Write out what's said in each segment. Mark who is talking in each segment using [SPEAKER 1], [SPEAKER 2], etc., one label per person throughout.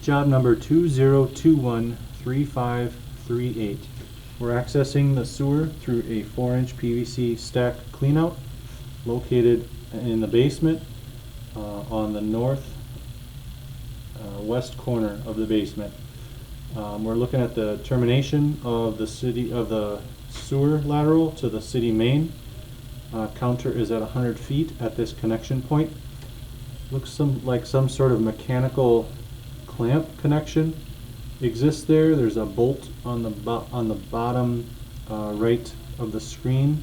[SPEAKER 1] job number 20213538. We're accessing the sewer through a 4-inch PVC stack cleanout located in the basement on the north west corner of the basement. We're looking at the termination of the sewer lateral to the city main. Counter is at 100 feet at this connection point. Looks like some sort of mechanical clamp connection exists there. There's a bolt on the bottom right of the screen.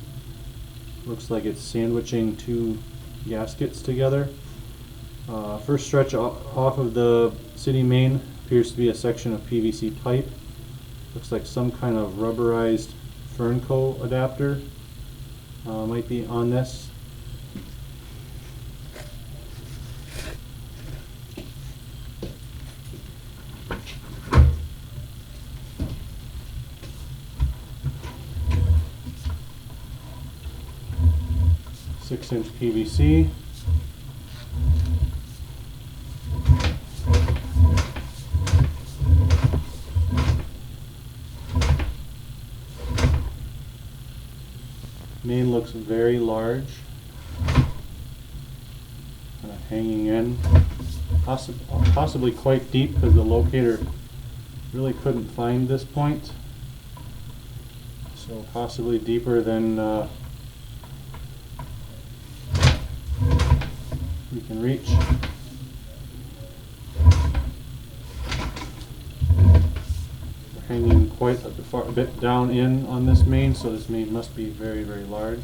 [SPEAKER 1] Looks like it's sandwiching two gaskets together. First stretch off of the city main appears to be a section of PVC pipe. Looks like some kind of rubberized Fernco adapter might be on this. Six-inch PVC. Main looks very large, kind of hanging in, possibly quite deep because the locator really couldn't find this point. So possibly deeper than we can reach. We're hanging quite a bit down in on this main, so this main must be very, very large.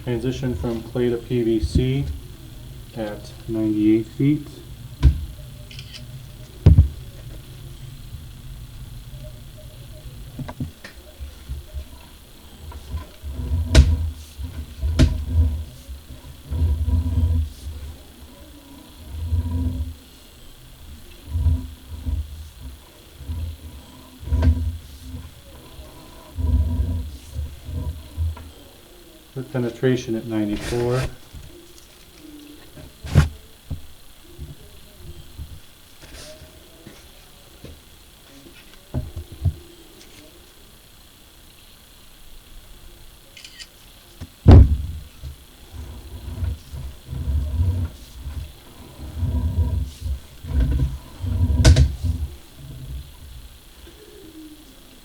[SPEAKER 1] Transition from clay to PVC at 98 feet. Root penetration at 94.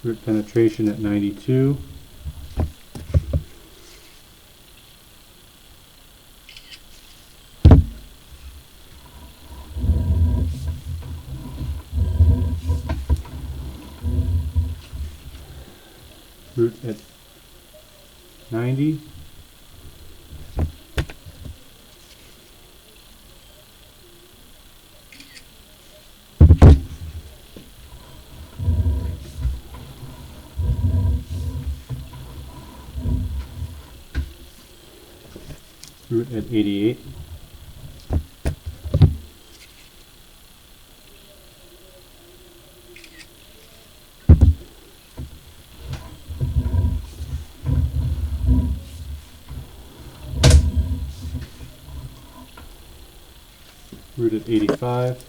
[SPEAKER 1] Root penetration at 92. Root at 90. Root at 88. Root at 85.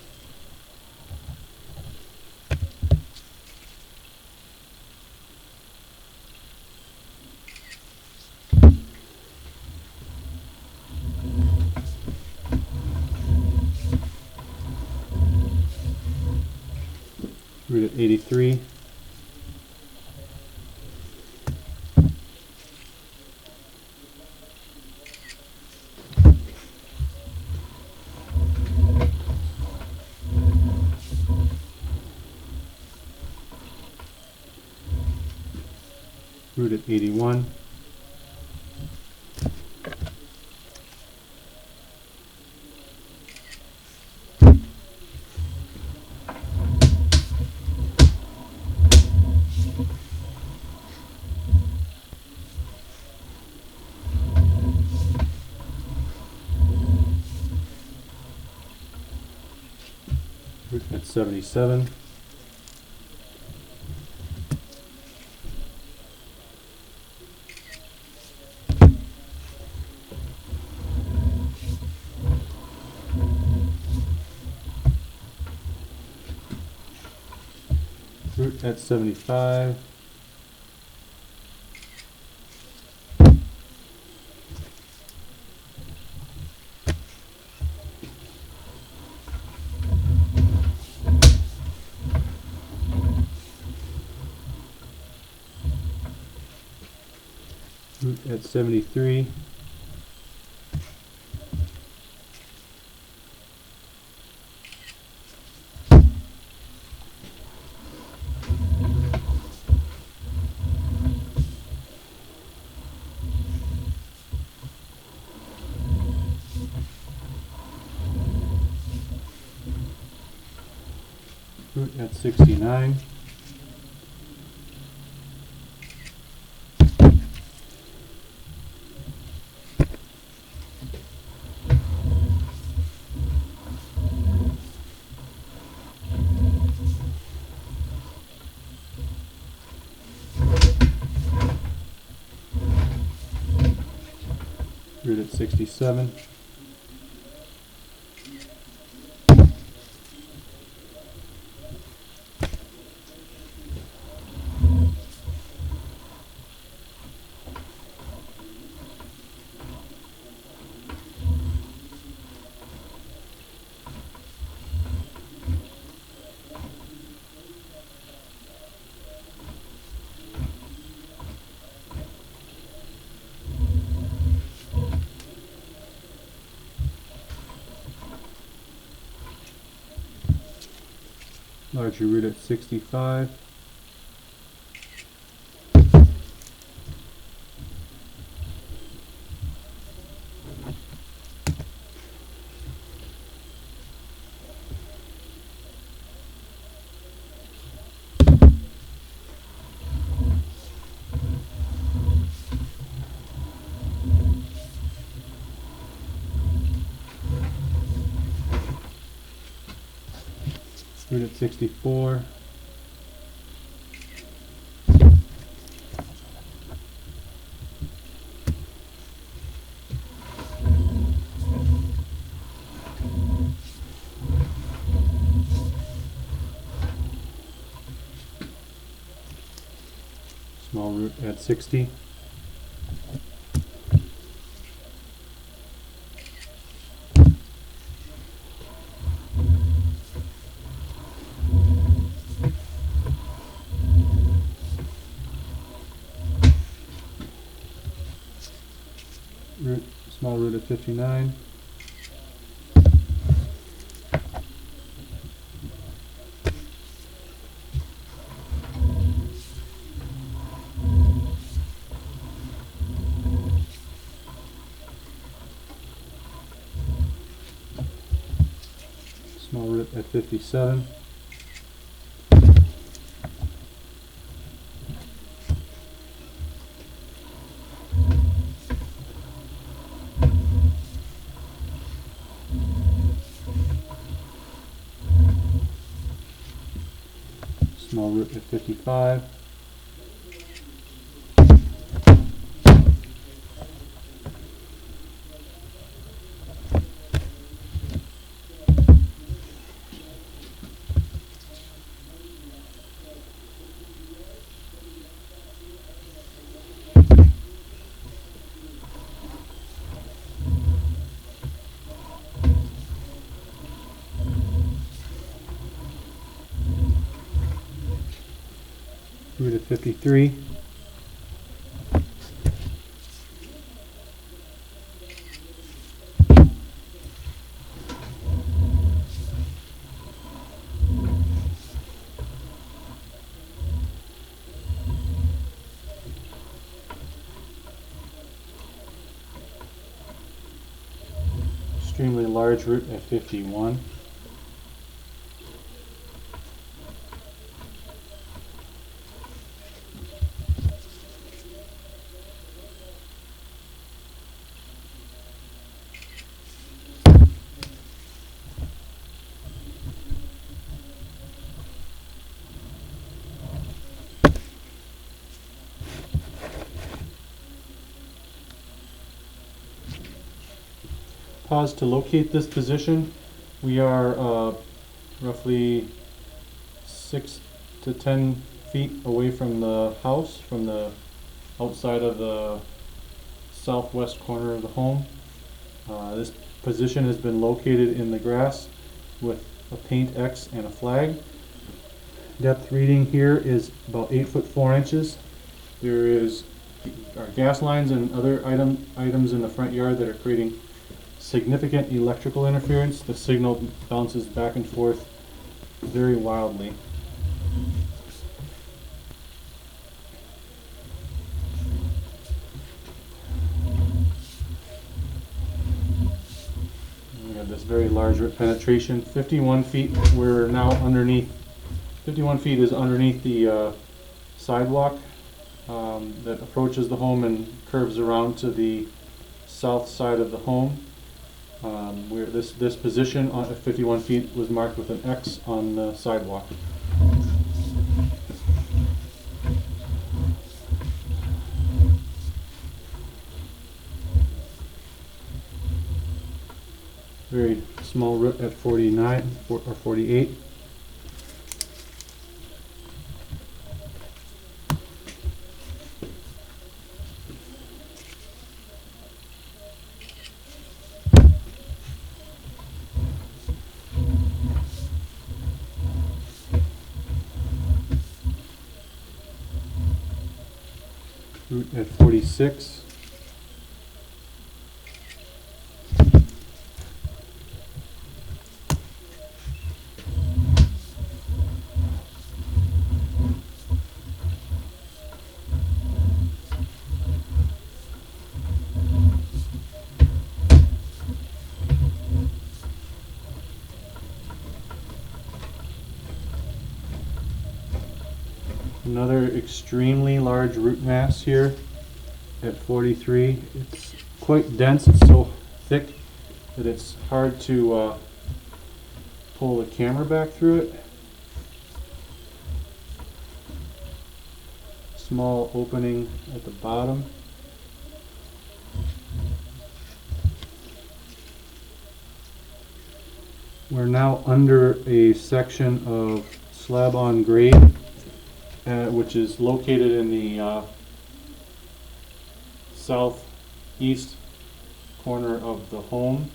[SPEAKER 1] Root at 83. Root at 81. at 77. Route at 75. Route at 73. Route at 69. Route at 67. Larger route at 65. Route at 64. Small route at 60. Small route at 59. Small route at 57. Small route at 55. Route at 53. Extremely large route at 51. caused to locate this position. We are roughly 6 to 10 feet away from the house, from the outside of the southwest corner of the home. This position has been located in the grass with a paint X and a flag. Depth reading here is about 8 foot 4 inches. There is our gas lines and other items in the front yard that are creating significant electrical interference. The signal bounces back and forth very wildly. We have this very large root penetration. 51 feet, we're now underneath. 51 feet is underneath the sidewalk that approaches the home and curves around to the south side of the home. Where this position at 51 feet was marked with an X on the sidewalk. Very small root at 49 or 48. Root at 46. Another extremely large root mass here at 43. It's quite dense. It's so thick that it's hard to pull the camera back through it. Small opening at the bottom. We're now under a section of slab on grade, which is located in the southeast corner of the home.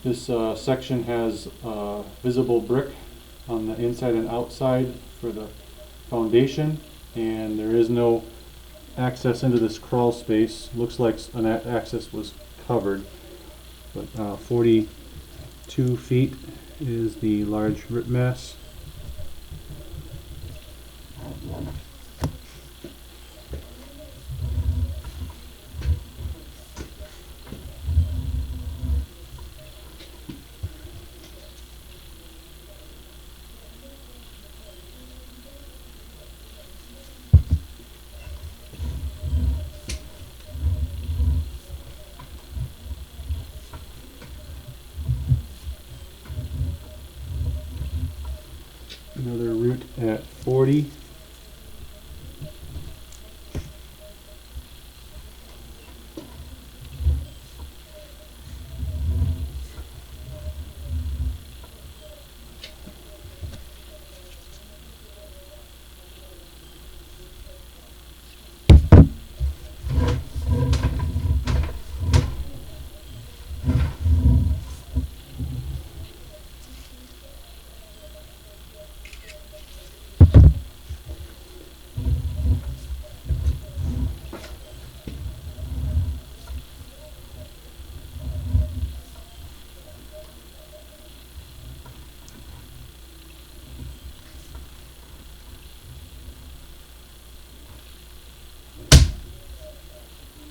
[SPEAKER 1] This section has visible brick on the inside and outside for the foundation, and there is no access into this crawl space. Looks like an access was covered, but 42 feet is the large root mass. Another root at 40.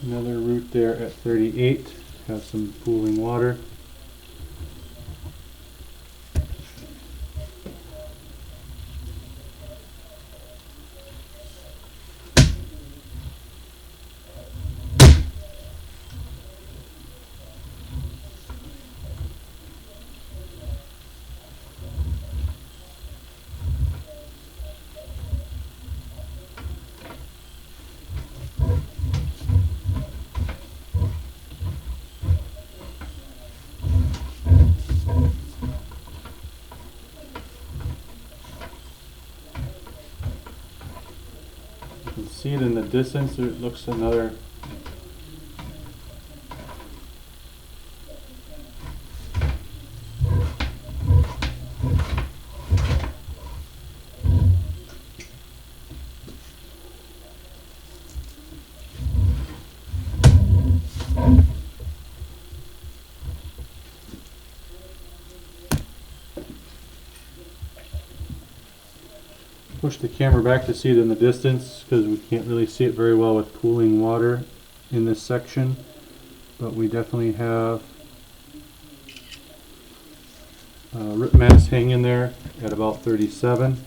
[SPEAKER 1] Another root there at 38, has some pooling water. You can see it in the distance. It looks another push the camera back to see it in the distance because we can't really see it very well with pooling water in this section, but we definitely have root mass hanging there at about 37.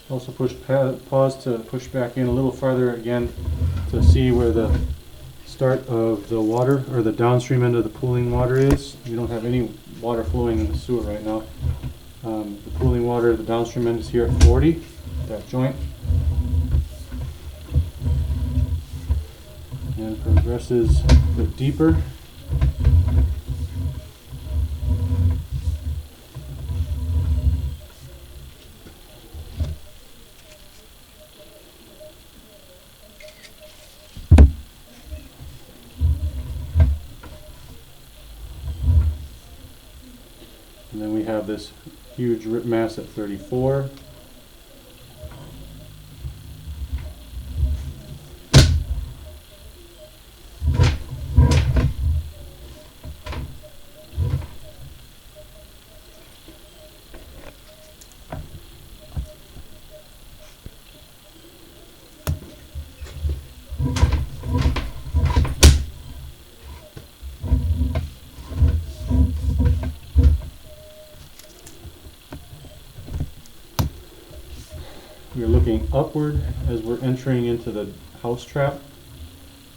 [SPEAKER 1] Also pause to push back in a little farther again to see where the start of the water or the downstream end of the pooling water is. We don't have any water flowing in the sewer right now. The pooling water, the downstream end is here at 40, that joint. And progresses a bit deeper. And then we have this huge root mass at 34. We're looking upward as we're entering into the house trap.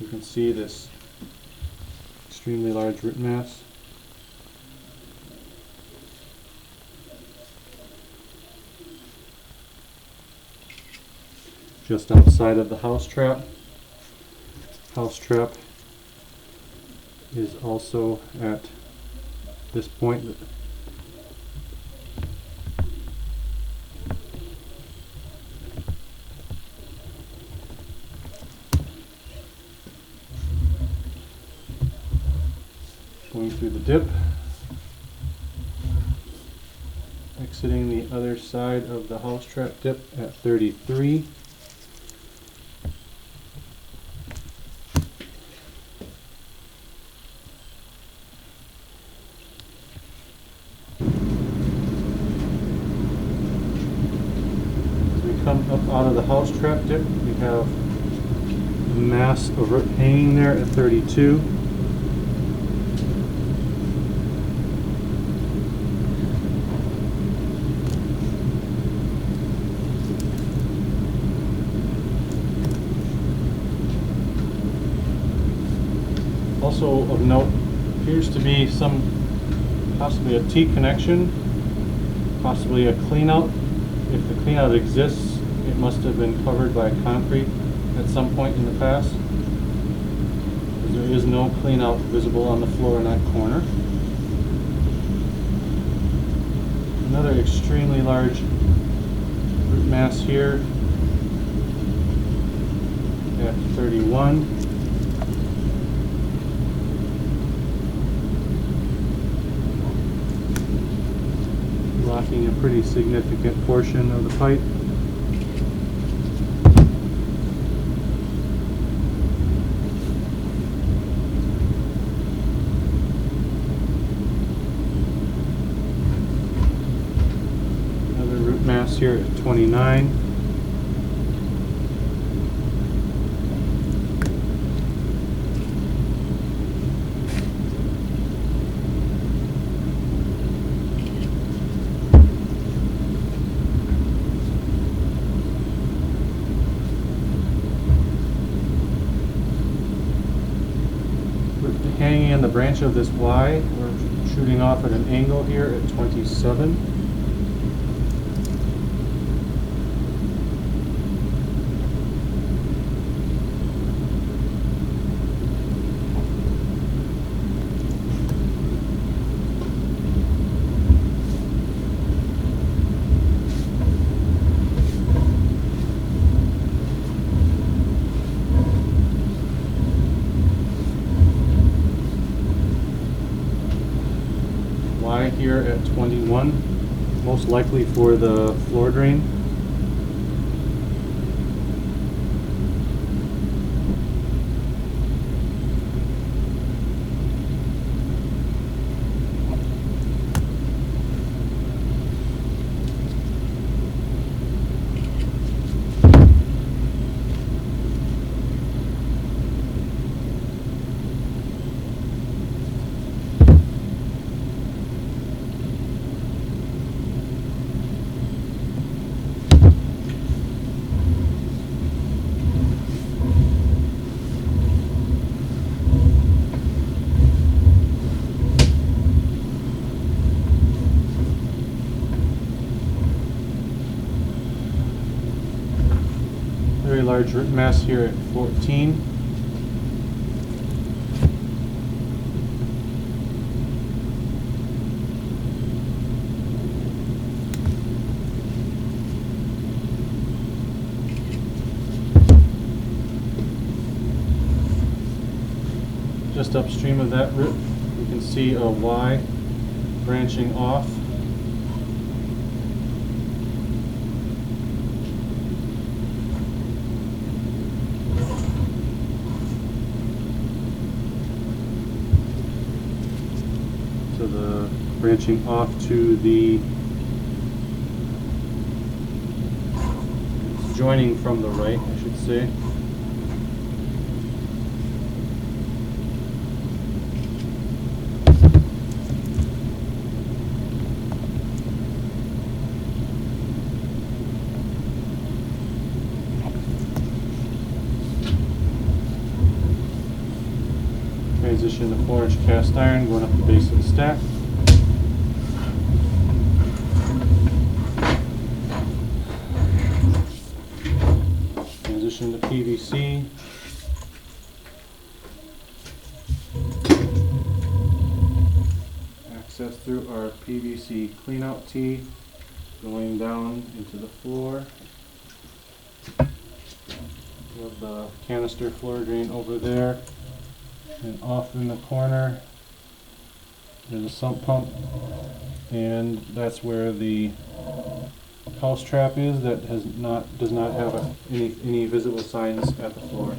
[SPEAKER 1] You can see this extremely large root mass. Just outside of the house trap. House trap is also at this point. Going through the dip, exiting the other side of the house trap dip at 33. As we come up out of the house trap dip, we have a mass of root hanging there at 32. Also of note, appears to be possibly a T connection, possibly a cleanout. If the cleanout exists, it must have been covered by concrete at some point in the past. There is no cleanout visible on the floor in that corner. Another extremely large root mass here at 31. Blocking a pretty significant portion of the pipe. Another root mass here at 29. Hanging in the branch of this Y, we're shooting off at an angle here at 27. here at 21, most likely for the floor drain. Very large root mass here at 14. Just upstream of that root, you can see a Y branching off. To the branching off to the joining from the right, I should say. Transition to 4-inch cast iron going up the base of the stack. Transition to PVC. Access through our PVC cleanout tee going down into the floor. We have the canister floor drain over there. And off in the corner there's a sump pump, and that's where the house trap is that does not have any visible signs at the floor.